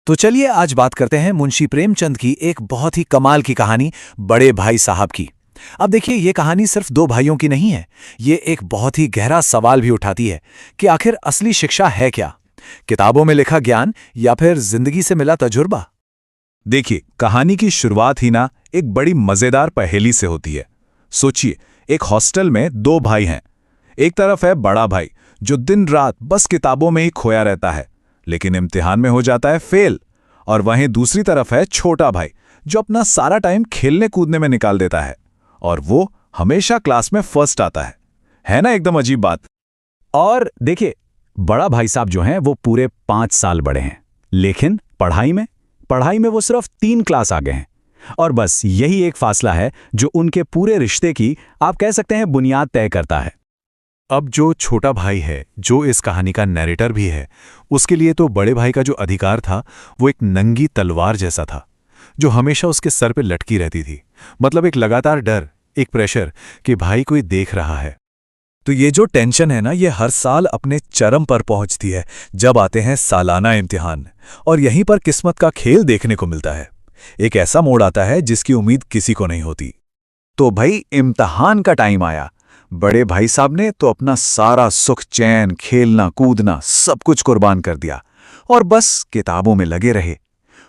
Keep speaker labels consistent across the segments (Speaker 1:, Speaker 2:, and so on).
Speaker 1: तो चलिए आज बात करते हैं मुंशी प्रेमचंद की एक बहुत ही कमाल की कहानी बड़े भाई साहब की। अब देखिए ये कहानी सिर्फ दो भाइयों की नहीं है। ये एक बहुत ही गहरा सवाल भी उठाती है कि आखिर असली शिक्षा है क्या, किताबों में लिखा ज्ञान या फिर जिंदगी से मिला तजुर्बा।
Speaker 2: देखिए, कहानी की शुरुआत ही ना एक बड़ी मजेदार पहेली से होती है। सोचिए, एक हॉस्टल में दो भाई हैं। एक तरफ है बड़ा भाई जो दिन रात बस किताबों में ही खोया रहता है, लेकिन इम्तिहान में हो जाता है फेल। और वहीं दूसरी तरफ है छोटा भाई जो अपना सारा टाइम खेलने कूदने में निकाल देता है, और वो हमेशा क्लास में फर्स्ट आता है ना एकदम अजीब बात।
Speaker 3: और देखिए, बड़ा भाई साहब जो हैं वो पूरे 5 साल बड़े हैं, लेकिन पढ़ाई में वो सिर्फ 3 क्लास आगे हैं। और बस यही एक फासला है जो उनके पूरे रिश्ते की, आप कह सकते हैं, बुनियाद तय करता है।
Speaker 1: अब जो छोटा भाई है, जो इस कहानी का नैरेटर भी है, उसके लिए तो बड़े भाई का जो अधिकार था वो एक नंगी तलवार जैसा था जो हमेशा उसके सर पे लटकी रहती थी। मतलब एक लगातार डर, एक प्रेशर कि भाई कोई देख रहा है। तो ये जो टेंशन है ना, ये हर साल अपने चरम पर पहुंचती है जब आते हैं सालाना इम्तिहान, और यहीं पर किस्मत का खेल देखने को मिलता है। एक ऐसा मोड़ आता है जिसकी उम्मीद किसी को नहीं होती। तो भाई इम्तिहान का टाइम आया। बड़े भाई साहब ने तो अपना सारा सुख चैन, खेलना कूदना सब कुछ कुर्बान कर दिया और बस किताबों में लगे रहे।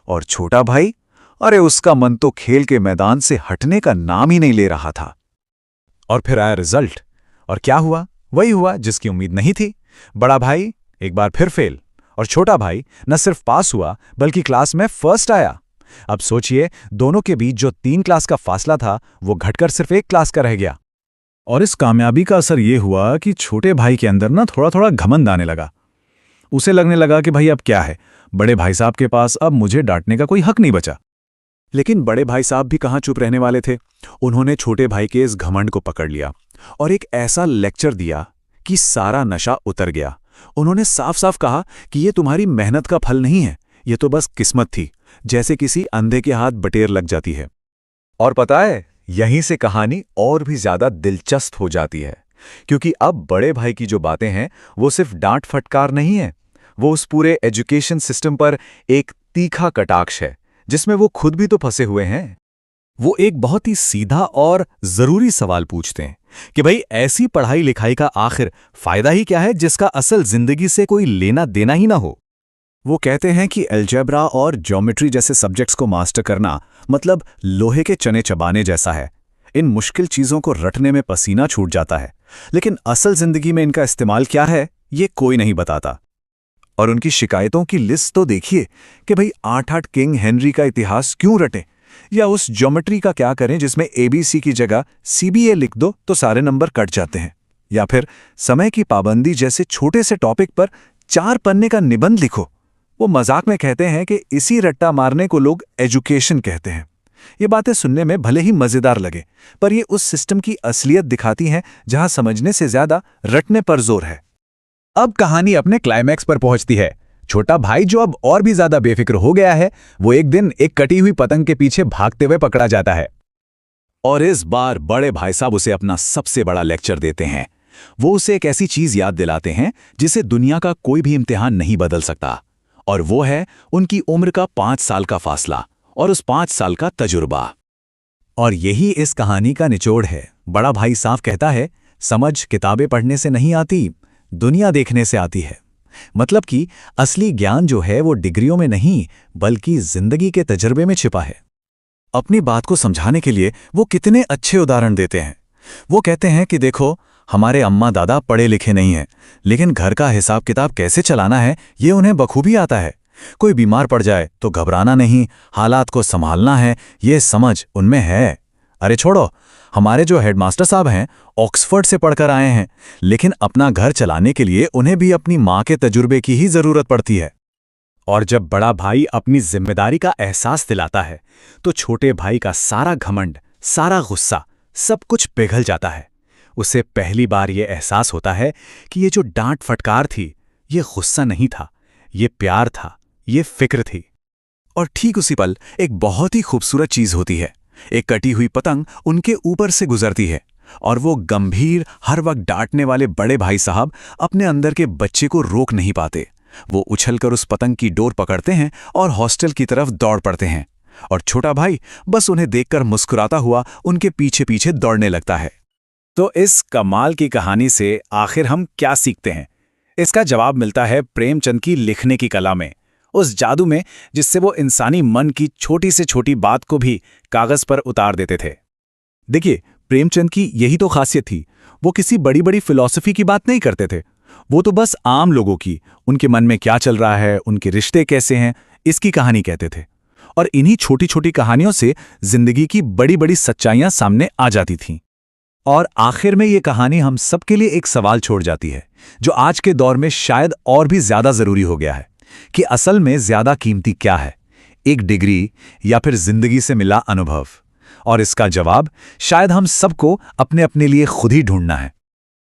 Speaker 1: और छोटा भाई, अरे उसका मन तो खेल के मैदान से हटने का नाम ही नहीं ले रहा था।
Speaker 3: और फिर आया रिजल्ट, और क्या हुआ? वही हुआ जिसकी उम्मीद नहीं थी। बड़ा भाई एक बार फिर फेल, और छोटा भाई न सिर्फ पास हुआ बल्कि क्लास में फर्स्ट आया। अब सोचिए, दोनों के बीच जो 3 क्लास का फासला था वो घटकर सिर्फ 1 क्लास का रह गया।
Speaker 2: और इस कामयाबी का असर ये हुआ कि छोटे भाई के अंदर ना थोड़ा थोड़ा घमंड आने लगा। उसे लगने लगा कि भाई अब क्या है, बड़े भाई साहब के पास अब मुझे डांटने का कोई हक नहीं बचा।
Speaker 1: लेकिन बड़े भाई साहब भी कहाँ चुप रहने वाले थे। उन्होंने छोटे भाई के इस घमंड को पकड़ लिया और एक ऐसा लेक्चर दिया कि सारा नशा उतर गया। उन्होंने साफ साफ कहा कि ये तुम्हारी मेहनत का फल नहीं है, ये तो बस किस्मत थी, जैसे किसी अंधे के हाथ बटेर लग जाती है।
Speaker 4: और पता है, यहीं से कहानी और भी ज्यादा दिलचस्प हो जाती है, क्योंकि अब बड़े भाई की जो बातें हैं वो सिर्फ डांट फटकार नहीं है, वो उस पूरे एजुकेशन सिस्टम पर एक तीखा कटाक्ष है जिसमें वो खुद भी तो फंसे हुए हैं।
Speaker 3: वो एक बहुत ही सीधा और जरूरी सवाल पूछते हैं कि भाई ऐसी पढ़ाई लिखाई का आखिर फायदा ही क्या है जिसका असल जिंदगी से कोई लेना देना ही ना हो।
Speaker 1: वो कहते हैं कि अलजेब्रा और ज्योमेट्री जैसे सब्जेक्ट्स को मास्टर करना मतलब लोहे के चने चबाने जैसा है। इन मुश्किल चीजों को रटने में पसीना छूट जाता है, लेकिन असल जिंदगी में इनका इस्तेमाल क्या है ये कोई नहीं बताता। और उनकी शिकायतों की लिस्ट तो देखिए कि भाई 8-8 किंग हेनरी का इतिहास क्यों रटें, या उस ज्योमेट्री का क्या करें जिसमें ABC की जगह CBA लिख दो तो सारे नंबर कट जाते हैं, या फिर समय की पाबंदी जैसे छोटे से टॉपिक पर 4 पन्ने का निबंध लिखो। वो मजाक में कहते हैं कि इसी रट्टा मारने को लोग एजुकेशन कहते हैं। ये बातें सुनने में भले ही मजेदार लगे, पर ये उस सिस्टम की असलियत दिखाती हैं जहां समझने से ज्यादा रटने पर जोर है।
Speaker 3: अब कहानी अपने क्लाइमैक्स पर पहुंचती है। छोटा भाई जो अब और भी ज्यादा बेफिक्र हो गया है, वो एक दिन एक कटी हुई पतंग के पीछे भागते हुए पकड़ा जाता है।
Speaker 1: और इस बार बड़े भाई साहब उसे अपना सबसे बड़ा लेक्चर देते हैं। वो उसे एक ऐसी चीज याद दिलाते हैं जिसे दुनिया का कोई भी इम्तिहान नहीं बदल सकता, और वो है उनकी उम्र का 5 साल का फासला और उस 5 साल का तजुर्बा। और यही इस कहानी का निचोड़ है। बड़ा भाई साफ कहता है, समझ किताबें पढ़ने से नहीं आती, दुनिया देखने से आती है। मतलब कि असली ज्ञान जो है वो डिग्रियों में नहीं बल्कि जिंदगी के तजुर्बे में छिपा है। अपनी बात को समझाने के लिए वो कितने अच्छे उदाहरण देते हैं। वो कहते हैं कि देखो, हमारे अम्मा दादा पढ़े लिखे नहीं हैं, लेकिन घर का हिसाब किताब कैसे चलाना है ये उन्हें बखूबी आता है। कोई बीमार पड़ जाए तो घबराना नहीं, हालात को संभालना है, ये समझ उनमें है। अरे छोड़ो, हमारे जो हेडमास्टर साहब हैं ऑक्सफोर्ड से पढ़कर आए हैं, लेकिन अपना घर चलाने के लिए उन्हें भी अपनी माँ के तजुर्बे की ही जरूरत पड़ती है।
Speaker 3: और जब बड़ा भाई अपनी जिम्मेदारी का एहसास दिलाता है तो छोटे भाई का सारा घमंड, सारा गुस्सा, सब कुछ पिघल जाता है। उसे पहली बार ये एहसास होता है कि ये जो डांट फटकार थी, ये गुस्सा नहीं था, ये प्यार था, ये फिक्र थी। और ठीक उसी पल एक बहुत ही खूबसूरत चीज होती है। एक कटी हुई पतंग उनके ऊपर से गुजरती है और वो गंभीर, हर वक्त डांटने वाले बड़े भाई साहब अपने अंदर के बच्चे को रोक नहीं पाते।
Speaker 1: वो उछलकर उस पतंग की डोर पकड़ते हैं और हॉस्टल की तरफ दौड़ पड़ते हैं, और छोटा भाई बस उन्हें देखकर मुस्कुराता हुआ उनके पीछे पीछे दौड़ने लगता है।
Speaker 3: तो इस कमाल की कहानी से आखिर हम क्या सीखते हैं? इसका जवाब मिलता है प्रेमचंद की लिखने की कला में, उस जादू में जिससे वो इंसानी मन की छोटी से छोटी बात को भी कागज पर उतार देते थे।
Speaker 2: देखिए, प्रेमचंद की यही तो खासियत थी। वो किसी बड़ी बड़ी फिलॉसफी की बात नहीं करते थे। वो तो बस आम लोगों की, उनके मन में क्या चल रहा है, उनके रिश्ते कैसे हैं, इसकी कहानी कहते थे। और इन्हीं छोटी छोटी कहानियों से जिंदगी की बड़ी बड़ी सच्चाइयां सामने आ जाती थीं।
Speaker 1: और आखिर में ये कहानी हम सबके लिए एक सवाल छोड़ जाती है, जो आज के दौर में शायद और भी ज्यादा जरूरी हो गया है, कि असल में ज्यादा कीमती क्या है, एक डिग्री या फिर जिंदगी से मिला अनुभव? और इसका जवाब शायद हम सबको अपने अपने लिए खुद ही ढूंढना है।